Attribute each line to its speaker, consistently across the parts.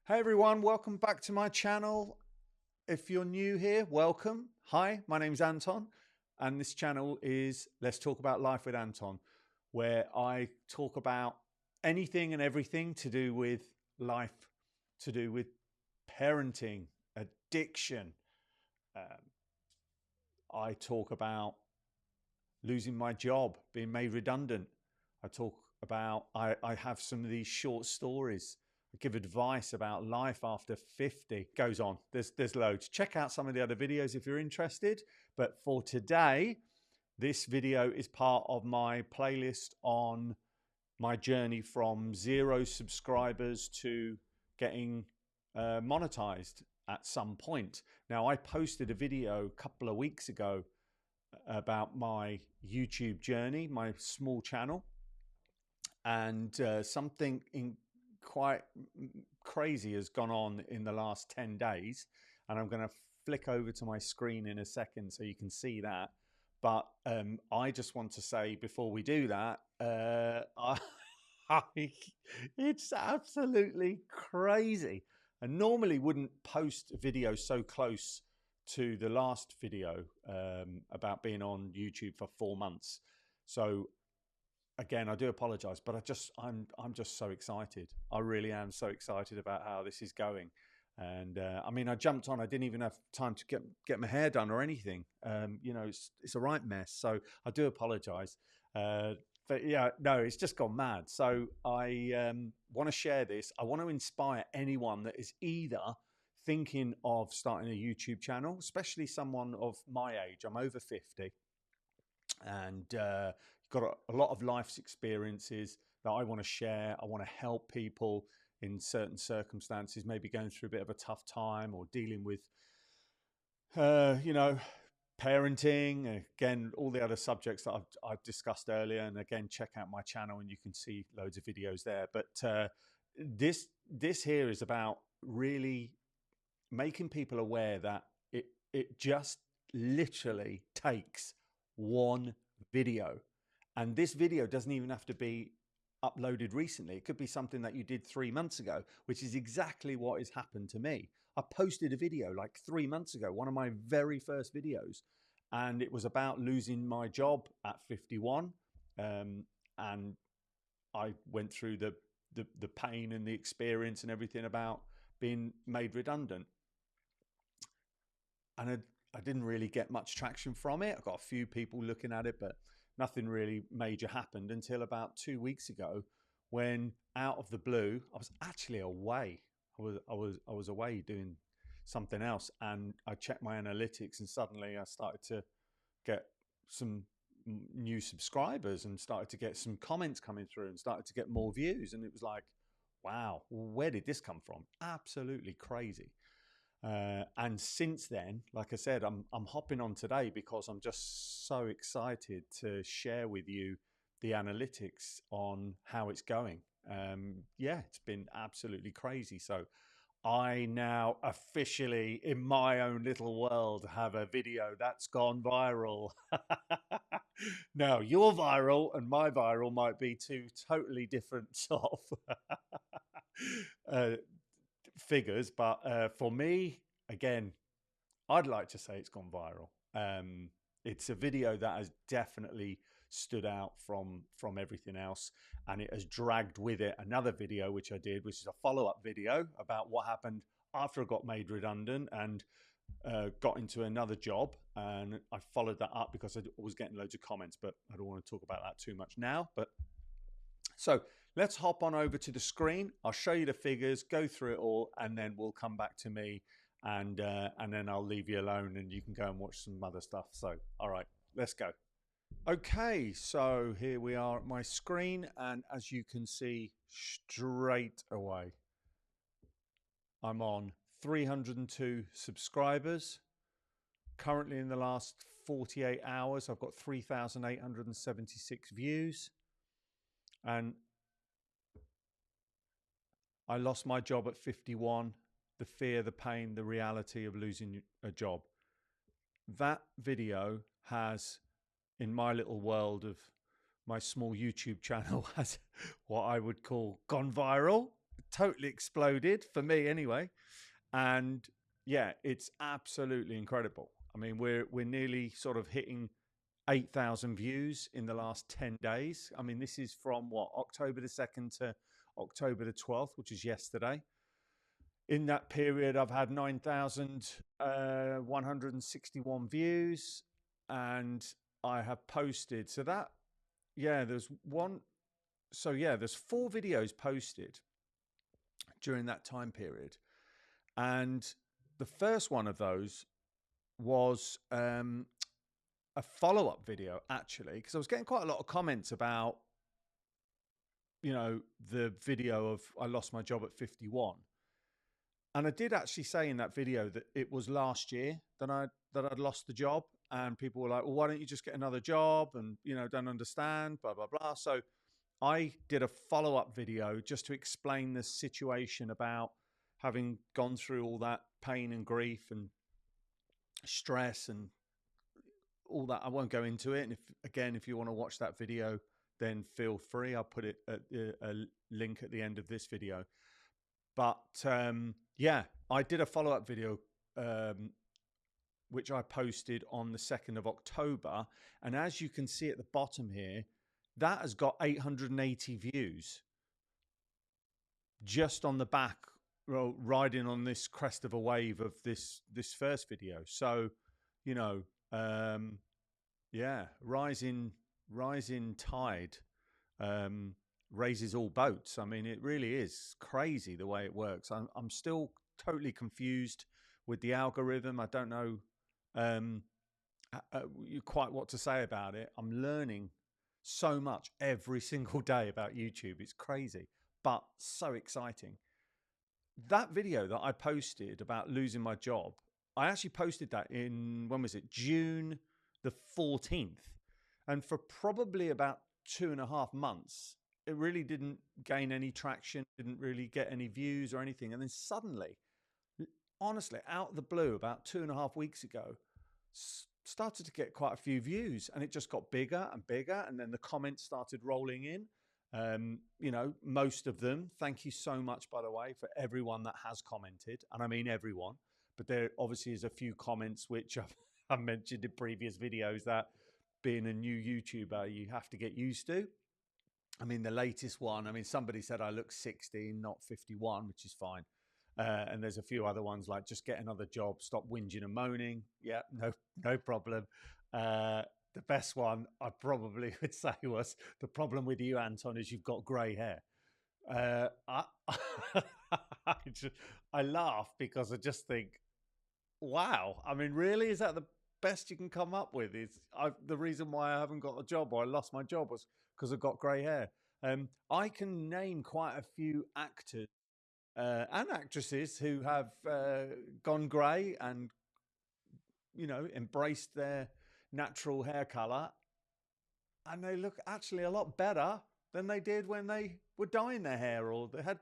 Speaker 1: Hey everyone, welcome back to my channel. If you're new here, welcome. Hi, my name's Anton, and this channel is Let's Talk About Life with Anton, where I talk about anything and everything to do with life, to do with parenting, addiction. Um, I talk about losing my job, being made redundant. I talk about, I have some of these short stories. I give advice about life after 50. Goes on. There's loads. Check out some of the other videos if you're interested. But for today, this video is part of my playlist on my journey from 0 subscribers to getting monetized at some point. Now, I posted a video a couple of weeks ago about my YouTube journey, my small channel, and something quite crazy has gone on in the last 10 days. And I'm going to flick over to my screen in a second so you can see that. But I just want to say before we do that, it's absolutely crazy. I normally wouldn't post a video so close to the last video about being on YouTube for 4 months. So again, I do apologize, but I'm just so excited. I really am so excited about how this is going. And I mean, I jumped on. I didn't even have time to get my hair done or anything. You know, it's a right mess. So I do apologize. But yeah, no, it's just gone mad. So I want to share this. I want to inspire anyone that is either thinking of starting a YouTube channel, especially someone of my age. I'm over 50, and got a lot of life's experiences that I want to share. I want to help people in certain circumstances, maybe going through a bit of a tough time or dealing with, you know, parenting. Again, all the other subjects that I've discussed earlier. And again, check out my channel and you can see loads of videos there. But this here is about really making people aware that it just literally takes one video. And this video doesn't even have to be uploaded recently. It could be something that you did 3 months ago, which is exactly what has happened to me. I posted a video like 3 months ago, one of my very first videos, and it was about losing my job at 51. And I went through the pain and the experience and everything about being made redundant. And I didn't really get much traction from it. I got a few people looking at it, but nothing really major happened until about 2 weeks ago, when out of the blue, I was actually away. I was away doing something else, and I checked my analytics, and suddenly I started to get some new subscribers and started to get some comments coming through and started to get more views, and it was like, wow, where did this come from? Absolutely crazy. And since then, like I said, I'm hopping on today because I'm just so excited to share with you the analytics on how it's going. Yeah, it's been absolutely crazy. So I now officially, in my own little world, have a video that's gone viral. Now, your viral and my viral might be two totally different sort of uh, figures, but for me, again, I'd like to say it's gone viral. It's a video that has definitely stood out from everything else, and it has dragged with it another video which I did, which is a follow-up video about what happened after I got made redundant and got into another job. And I followed that up because I was getting loads of comments, but I don't want to talk about that too much now. But so let's hop on over to the screen. I'll show you the figures, go through it all, and then we'll come back to me, and then I'll leave you alone and you can go and watch some other stuff. So, all right, let's go. Okay, so here we are at my screen, and as you can see straight away, I'm on 302 subscribers. Currently, in the last 48 hours, I've got 3,876 views. And I lost my job at 51. The fear, the pain, the reality of losing a job. That video has, in my little world of my small YouTube channel, has what I would call gone viral. totally exploded for me anyway. And yeah, it's absolutely incredible. I mean, we're nearly sort of hitting 8,000 views in the last 10 days. I mean, this is from what, October the 2nd to October the 12th, which is yesterday. In that period, I've had 9,161 views, and I have posted. So that, yeah, there's one. So yeah, there's 4 videos posted during that time period. And the first one of those was a follow-up video, actually, because I was getting quite a lot of comments about, the video of I lost my job at 51. And I did actually say in that video that it was last year that I'd lost the job, and people were like, "Well, why don't you just get another job?" And don't understand, blah blah blah. So I did a follow-up video just to explain the situation about having gone through all that pain and grief and stress and all that. I won't go into it. And if you want to watch that video, then feel free. I'll put it at a link at the end of this video. But yeah, I did a follow-up video, which I posted on the 2nd of October. And as you can see at the bottom here, that has got 880 views just on the back, riding on this crest of a wave of this first video. So, yeah, rising tide raises all boats. I mean, it really is crazy the way it works. I'm still totally confused with the algorithm. I don't know quite what to say about it. I'm learning so much every single day about YouTube. It's crazy, but so exciting. That video that I posted about losing my job, I actually posted that in, when was it? June the 14th. And for probably about 2.5 months, it really didn't gain any traction, didn't really get any views or anything. And then suddenly, honestly, out of the blue, about 2.5 weeks ago, started to get quite a few views, and it just got bigger and bigger. And then the comments started rolling in. Most of them, thank you so much, by the way, for everyone that has commented. And I mean everyone, but there obviously is a few comments which I've mentioned in previous videos that being a new YouTuber, you have to get used to. I mean, the latest one, somebody said I look 16, not 51, which is fine. And there's a few other ones like just get another job, stop whinging and moaning. Yeah, no problem. The best one I probably would say was, the problem with you, Anton, is you've got grey hair. I laugh because I just think, wow. I mean, really, is that the best you can come up with? The reason why I haven't got a job, or I lost my job, was because I've got grey hair. I can name quite a few actors and actresses who have gone grey and embraced their natural hair color, and they look actually a lot better than they did when they were dyeing their hair, or they had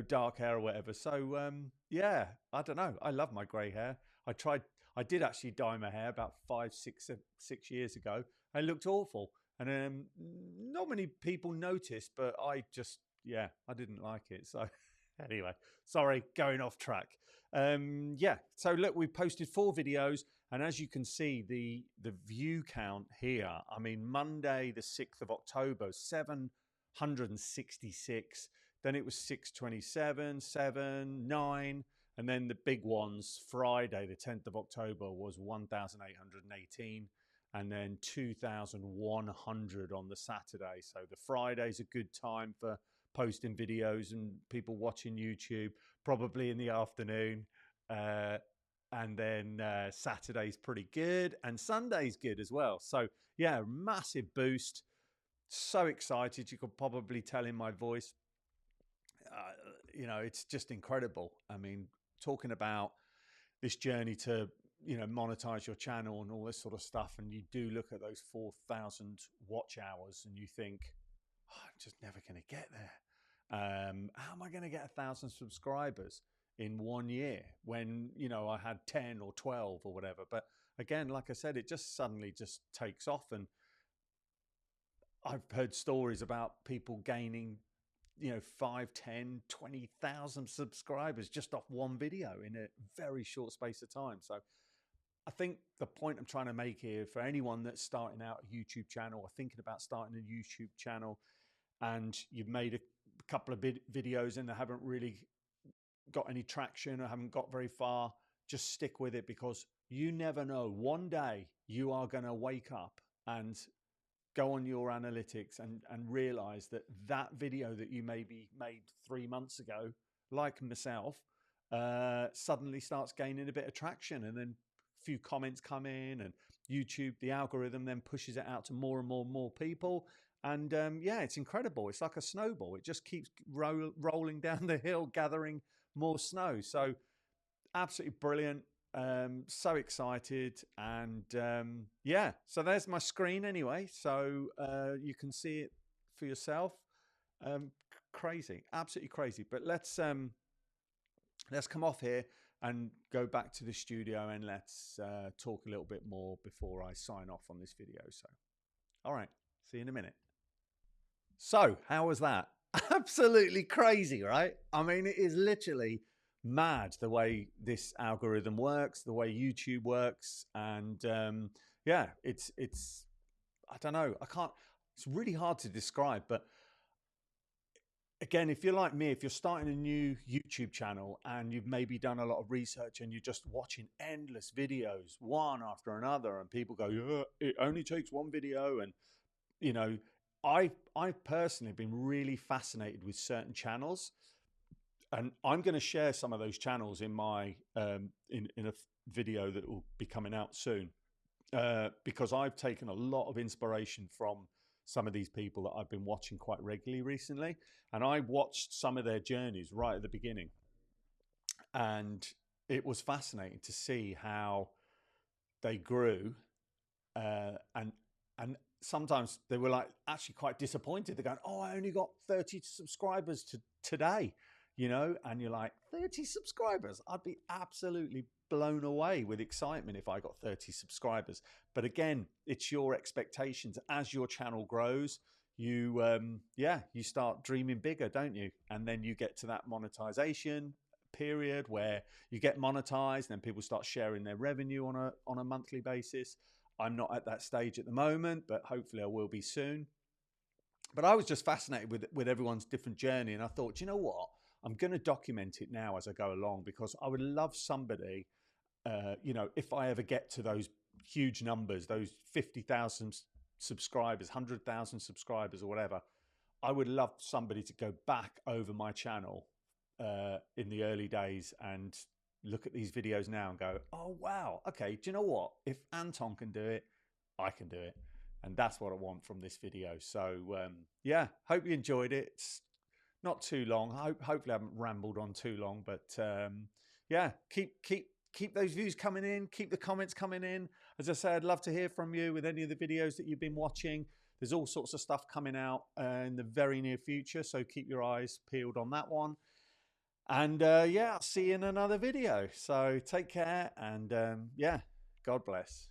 Speaker 1: dark hair or whatever. So yeah, I don't know, I love my grey hair. I did actually dye my hair about 6 years ago. It looked awful, and not many people noticed, but I didn't like it. So anyway, sorry, going off track. Yeah, so look, we posted 4 videos, and as you can see, the view count here, I mean, Monday the 6th of October, 766, then it was 627, 7, 9, and then the big ones, Friday the 10th of October was 1,818, and then 2,100 on the Saturday. So the Friday's a good time for posting videos and people watching YouTube, probably in the afternoon. And then Saturday's pretty good, and Sunday's good as well. So yeah, massive boost. So excited. You could probably tell in my voice. It's just incredible. I mean, talking about this journey to monetize your channel and all this sort of stuff, and you do look at those 4,000 watch hours and you think, I'm just never going to get there. How am I going to get 1,000 subscribers in 1 year when I had 10 or 12 or whatever? But again, like I said, it just suddenly just takes off. And I've heard stories about people gaining 5, 10, 20,000 subscribers just off one video in a very short space of time. So I think the point I'm trying to make here for anyone that's starting out a YouTube channel or thinking about starting a YouTube channel, and you've made a couple of videos and they haven't really got any traction or haven't got very far, just stick with it, because you never know. One day you are going to wake up and go on your analytics and realize that that video that you maybe made 3 months ago, like myself, suddenly starts gaining a bit of traction, and then a few comments come in, and YouTube, the algorithm then pushes it out to more and more and more people. And yeah, it's incredible. It's like a snowball. It just keeps rolling down the hill, gathering more snow. So absolutely brilliant. So excited. And yeah, so there's my screen anyway. So you can see it for yourself. Crazy, absolutely crazy. But let's come off here and go back to the studio, and let's talk a little bit more before I sign off on this video. So, all right, see you in a minute. So how was that? Absolutely crazy, right? I mean, it is literally mad the way this algorithm works, the way YouTube works. And yeah, it's I don't know, it's really hard to describe. But again, if you're like me, if you're starting a new YouTube channel and you've maybe done a lot of research and you're just watching endless videos one after another, and people go, yeah, it only takes one video, and I've personally been really fascinated with certain channels, and I'm going to share some of those channels in my in a video that will be coming out soon, because I've taken a lot of inspiration from some of these people that I've been watching quite regularly recently, and I watched some of their journeys right at the beginning, and it was fascinating to see how they grew, and sometimes they were like actually quite disappointed. They're going, oh, I only got 30 subscribers today, and you're like, 30 subscribers? I'd be absolutely blown away with excitement if I got 30 subscribers. But again, it's your expectations. As your channel grows, you start dreaming bigger, don't you? And then you get to that monetization period where you get monetized, and then people start sharing their revenue on a monthly basis. I'm not at that stage at the moment, but hopefully I will be soon. But I was just fascinated with everyone's different journey. And I thought, you know what? I'm going to document it now as I go along, because I would love somebody, if I ever get to those huge numbers, those 50,000 subscribers, 100,000 subscribers or whatever, I would love somebody to go back over my channel in the early days and look at these videos now and go, oh, wow, okay, do you know what? If Anton can do it, I can do it. And that's what I want from this video. So, yeah, hope you enjoyed it. It's not too long. Hopefully I haven't rambled on too long. But, yeah, keep those views coming in. Keep the comments coming in. As I say, I'd love to hear from you with any of the videos that you've been watching. There's all sorts of stuff coming out in the very near future. So keep your eyes peeled on that one. And yeah, I'll see you in another video. So take care, and yeah, God bless.